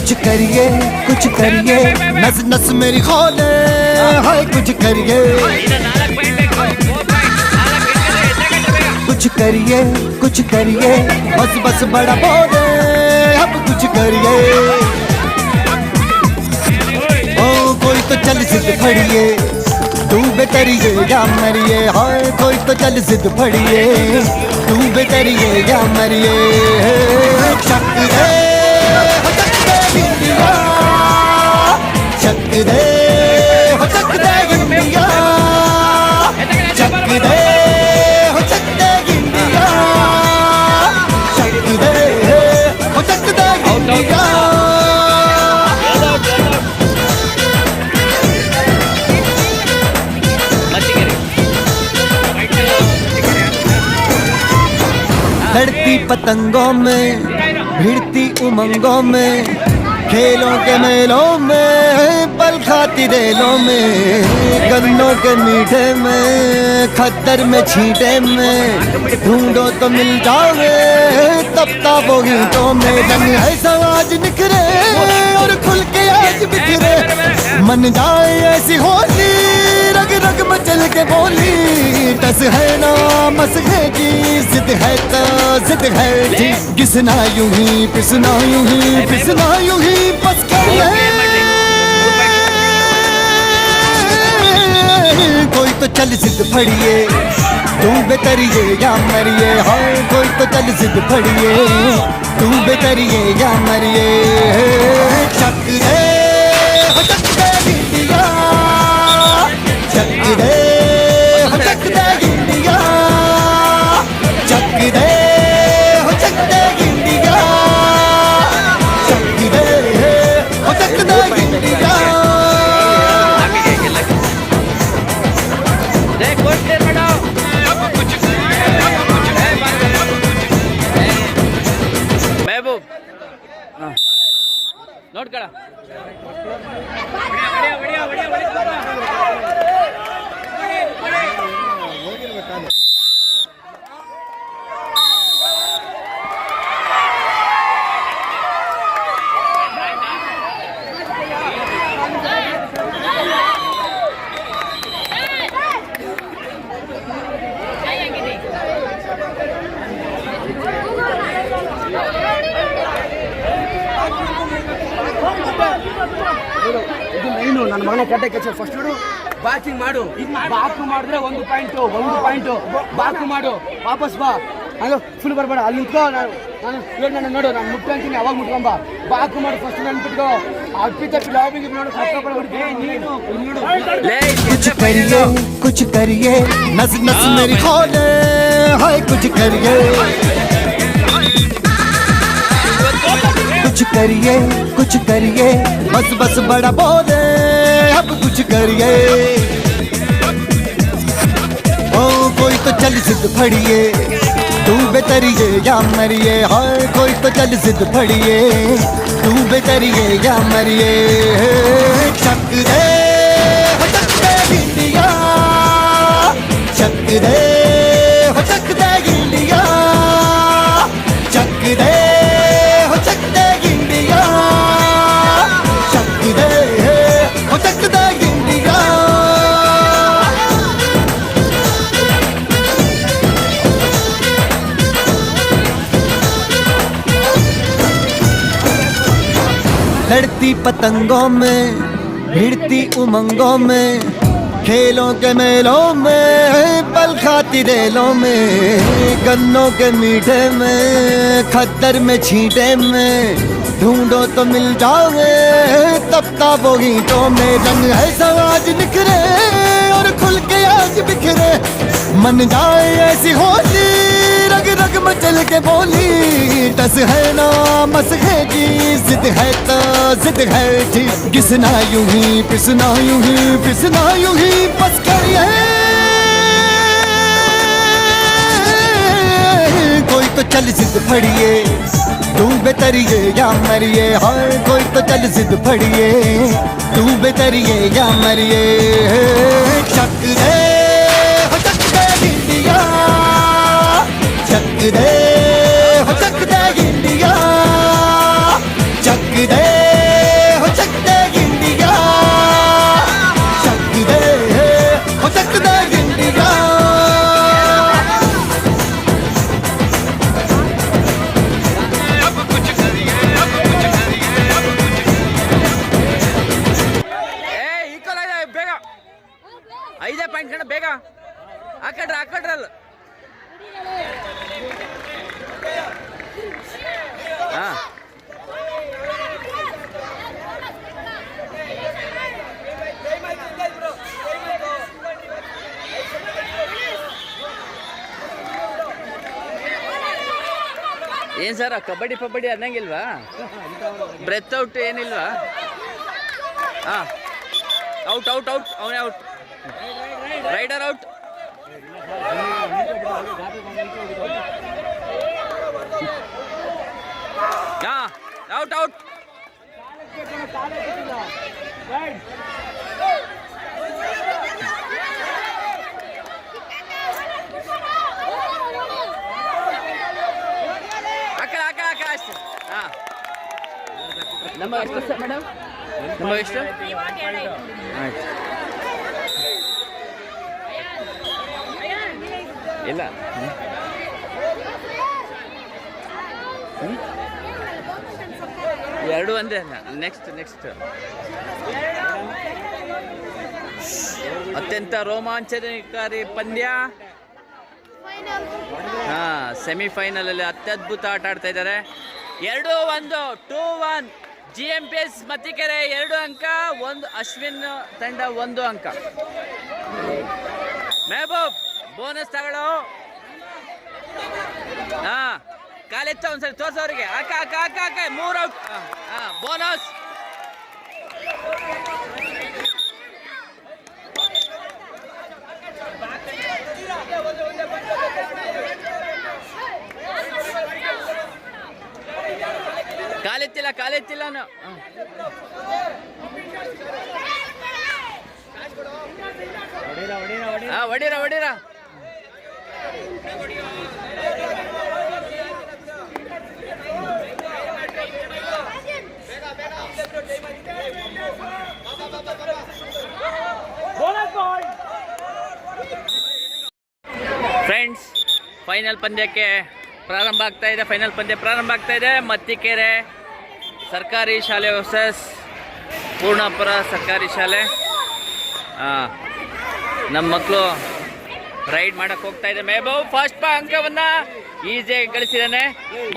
कुछ करिए नस नस मेरी खोले हाय कुछ करिए कुछ करिए बस बस बड़ा बोले अब कुछ करिए ओ कोई तो चल जिद फड़िए तू बेतरिए या मरिए हाय कोई तो चल जिद फड़िए तू बेतरिए या मरिए चक दे चक दे हो चक दे इंडिया चक दे हो चक दे इंडिया चक दे हो चक दे इंडिया लड़ती पतंगों में भिड़ती उमंगों में खेलों के मेलों में पल खाती रेलों में गन्नों के मीठे में खद्दर में छींटे में ढूंढो तो मिल जाओगे तब ताबो गीतों में रंग है समाज निखरे और खुल के आज बिखरे मन जाए ऐसी होली रग रग मचल के बोली टस है ना मस है जी जिद है तो जिद है जी घिसना यूं ही पिसना यूं ही पिसना यूं ही बस कर ले कोई तो चल जिद फड़िए तू बेतरिए या मरिए हाय कोई तो चल जिद फड़िए तू बेतरिए या मरिए चक दे हो चक दे इंडिया चक दे हो चक दे इंडिया चक दे हो चक दे इंडिया चक दे हो चक दे इंडिया महबूब नोट करा ಇದು ನನ್ನ ಮಗನ ಕಟ್ಟೆ ಕೆಚ್ಚ ಫಸ್ಟ್ ನೋಡು ಬ್ಯಾಟಿಂಗ್ ಮಾಡು ಬಾಕು ಮಾಡಿದ್ರೆ ಒಂದು ಪಾಯಿಂಟ್ ಬಾಕು ಮಾಡು ವಾಪಸ್ ಬಾ ಹಲೋ ಫುಲ್ ಬರಬೇಡ ಅಲ್ಲಿ ನಿಂತ್ಕೋ ನಾನು ನನ್ನ ನೋಡು ನಾನು ಮುಟ್ಕೊಂತೀನಿ ಅವಾಗ ಮುಟ್ಕೊಂಬ ಬಾಕು ಮಾಡು ಫಸ್ಟ್ ನೆನ್ಪಿಟ್ಕೋ ಅಪ್ಪಿ ತಪ್ಪಿ ಲಾಬಿಗೆ ನೋಡು कुछ करिए नस नस मेरी खोले हाय कुछ करिए कुछ करिए बस बस बड़ा बोले अब कुछ करिए ओ कोई तो चल जिद फड़िए तू बेतरिए या मरिए हाय कोई तो चल जिद फड़िए तू बेतरिए या मरिए चक दे हो चक दे इंडिया चक दे हो चक दे इंडिया चक दे हो चक दे इंडिया चक दे हो चक दे इंडिया लड़ती पतंगों में भिड़ती उमंगों में खेलों के मेलों में पल खाती रेलों में गन्नों के मीठे में खद्दर में छींटे में ढूंढो तो मिल जाओगे तब ताबो गीतों में रंग है समाज निखरे और खुल के आज बिखरे मन जाए ऐसी होली रग रग मचल के बोली टस है ना मस है जी जिद है तो जिद है जी घिसना यूं ही पिसना यूं ही पिसना यूं ही बस करिए कोई तो चल जिद फड़िए तू बेतरिए या मरिए हाय कोई तो चल जिद फड़िए तू बेतरिए या मरिए चक दे हो चक दे इंडिया चक दे हो चक दे इंडिया चक दे ಹಾಕಡ್ರಲ್ಲ ಹಾ ಏನ್ ಸರ್ ಕಬಡ್ಡಿ ಪಬಡ್ಡಿ ಅನ್ನಂಗಿಲ್ವಾ ಬ್ರೆತ್ ಔಟ್ ಏನಿಲ್ವಾ ಹಾ ಔಟ್ ಔಟ್ ಔಟ್ ಅವನೇ ಔಟ್ ರೈಡರ್ ಔಟ್ ಹಾ ಔಟ್ ಔಟ್ ಅಷ್ಟೇ ಹಾ ನಮ್ಮ ಎಷ್ಟು ಸರ್ ಮೇಡಮ್ ನಮ್ಮ ಎಷ್ಟು ಆಯ್ತು ಇಲ್ಲ ಎರಡು ಒಂದೇ ನೆಕ್ಸ್ಟ್ ಅತ್ಯಂತ ರೋಮಾಂಚನಕಾರಿ ಪಂದ್ಯ ಹಾ ಸೆಮಿಫೈನಲ್ ಅಲ್ಲಿ ಅತ್ಯದ್ಭುತ ಆಟ ಆಡ್ತಾ ಇದ್ದಾರೆ 2-1 2-1 GMPS ಮತ್ತಿಕೆರೆ 2 ಅಂಕ 1 ಅಶ್ವಿನ್ ತಂಡ 1 ಅಂಕ ಮೆಹಬೂಬ್ ಬೋನಸ್ ತಗೊಳ್ಳೋ ಹಾ ಕಾಲೆತ್ತ ಒಂದ್ಸರಿ ತೋರ್ಸೋರಿಗೆ ಹಾಕ 3 ಔಟ್ ಹಾ ಬೋನಸ್ ಕಾಲೆತ್ತಿಲ್ಲ ಹೊಡೀರ ಫ್ರೆಂಡ್ಸ್ ಫೈನಲ್ ಪಂದ್ಯ ಪ್ರಾರಂಭ ಆಗ್ತಾ ಇದೆ ಮತ್ತಿಕೆರೆ ಸರ್ಕಾರಿ ಶಾಲೆ ವರ್ಸಸ್ ಪೂರ್ಣಾಪುರ ಸರ್ಕಾರಿ ಶಾಲೆ ನಮ್ಮ ಮಕ್ಕಳು ರೈಡ್ ಮಾಡಕ್ಕೆ ಹೋಗ್ತಾ ಇದೆ ಮೆಹಬೂಬ್ ಫಸ್ಟ್ ಅಂಕವನ್ನು ಈಸಿಯಾಗಿ ಗಳಿಸಿದ್ದಾನೆ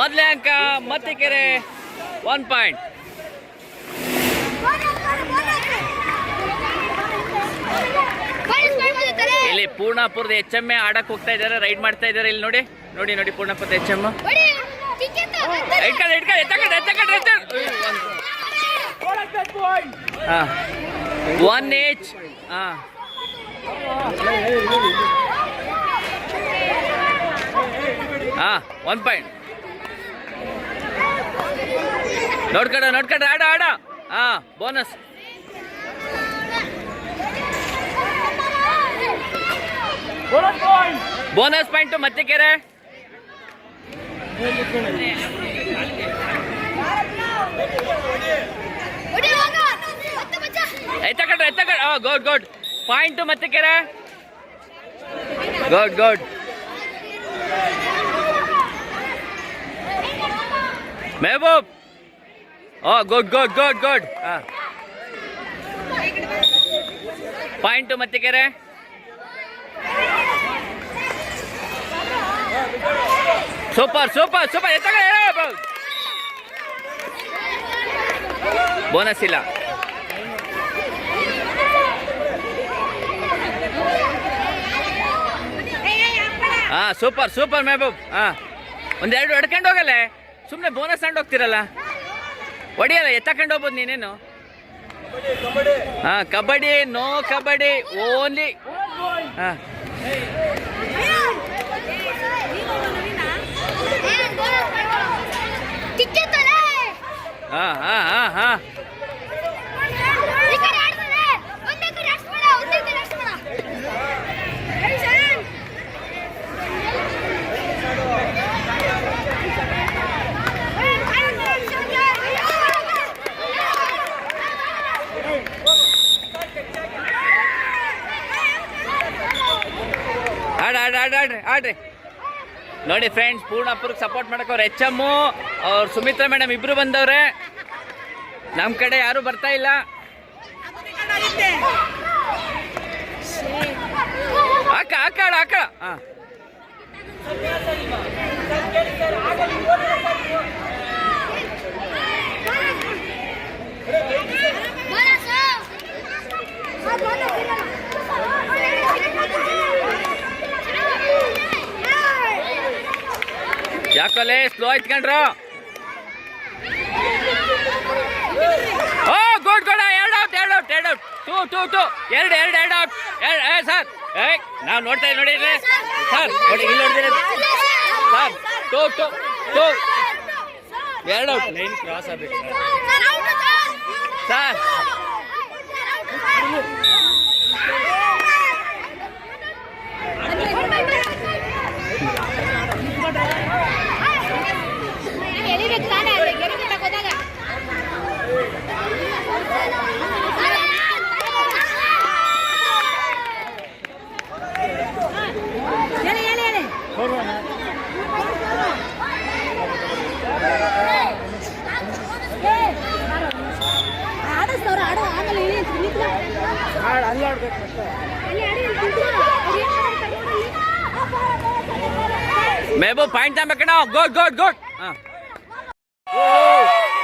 ಮೊದಲನೇ ಅಂಕ ಮತ್ತಿಕೆರೆ 1 ಪಾಯಿಂಟ್ ಇಲ್ಲಿ ಪೂರ್ಣಾಪುರದ HM ಆಡಕ್ಕೆ ಹೋಗ್ತಾ ಇದ್ದಾರೆ ರೈಡ್ ಮಾಡ್ತಾ ಇದ್ದಾರೆ ಇಲ್ಲಿ ನೋಡಿ ಪೂರ್ಣಾಪುರದ HM one age one point ನೋಡ್ಕಡ ಆಡ bonus point Mattikere good point Mattikere good Mehboob good point Mattikere super bonus ಇಲ್ಲ ಸೂಪರ್ ಮೆಹಬೂಬ್ ಒಂದೆರಡು ಹೊಡ್ಕೊಂಡು ಹೋಗಲ್ಲ ಸುಮ್ಮನೆ ಬೋನಸ್ ತಗೊಂಡು ಹೋಗ್ತಿರಲ್ಲ ಹೊಡಿಯಲ್ಲ ಎತ್ತಕೊಂಡು ಹೋಗ್ಬೋದು ನೀನೇನು ಕಬಡ್ಡಿ ನೋ ಕಬಡ್ಡಿ ಓನ್ಲಿ ಆಡ್ರಿ ನೋಡಿ ಫ್ರೆಂಡ್ಸ್ ಪೂರ್ಣಾಪುರಕ್ಕೆ ಸಪೋರ್ಟ್ ಮಾಡಕ್ಕೆ ಅವ್ರು HM ಅವ್ರು ಸುಮಿತ್ರಾ ಮೇಡಮ್ ಇಬ್ರು ಬಂದವ್ರೆ ನಮ್ಮ ಕಡೆ ಯಾರು ಬರ್ತಾ ಇಲ್ಲ ಹಾಕ ಹಾಂ ಯಾಕಲೆ ಸ್ಲೋ ಆಯ್ತ್ಕೊಂಡ್ರು ಓ ಗುಡ್ ಎರಡು ಔಟ್ ಟೂ ಎರಡು ಔಟ್ ಸರ್ ನಾವು ನೋಡ್ತಾ ನೋಡಿ ಸರ್ ನೋಡಿ ಇಲ್ಲಿ ನೋಡ್ತೀರಿ ಸರ್ ಟೂ ಎರಡು ಔಟ್ ಲೈನ್ ಕ್ರಾಸ್ ಆಗಬೇಕು ಸರ್ ಮೇಬು ಪಾಯಿಂಟ್ ತಗೋಬೇಕಣ್ಣ good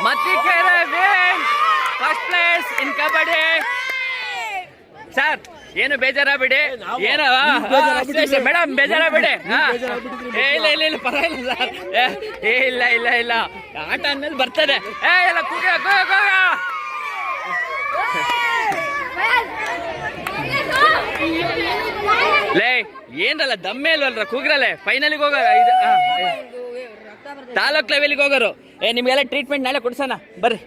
Mattikere win first place in kabaddi sir ಏನು ಬೇಜಾರ ಬಿಡಿ ಏನು ಮೇಡಮ್ ಬೇಜಾರ ಬಿಡಿ ಇಲ್ಲ ಪರವಾಗಿಲ್ಲ ಸರ್ ಇಲ್ಲ ಆಟ ಅಂದ್ಮೇಲೆ ಬರ್ತದೆ ಇಲ್ಲ ಲೇ ಏನ್ರಲ್ಲ ದಮ್ಮೆ ಇಲ್ವಲ್ರ ಕೂಗ್ರಲ್ಲೇ ಫೈನಲಿಗೆ ಹೋಗೋರ ಇದು ತಾಲೂಕ್ ಲೆವೆಲ್ಗೆ ಹೋಗೋರು ನಿಮ್ಗೆಲ್ಲ ಟ್ರೀಟ್ಮೆಂಟ್ ನಾಳೆ ಕೊಡ್ಸೋಣ ಬರ್ರಿ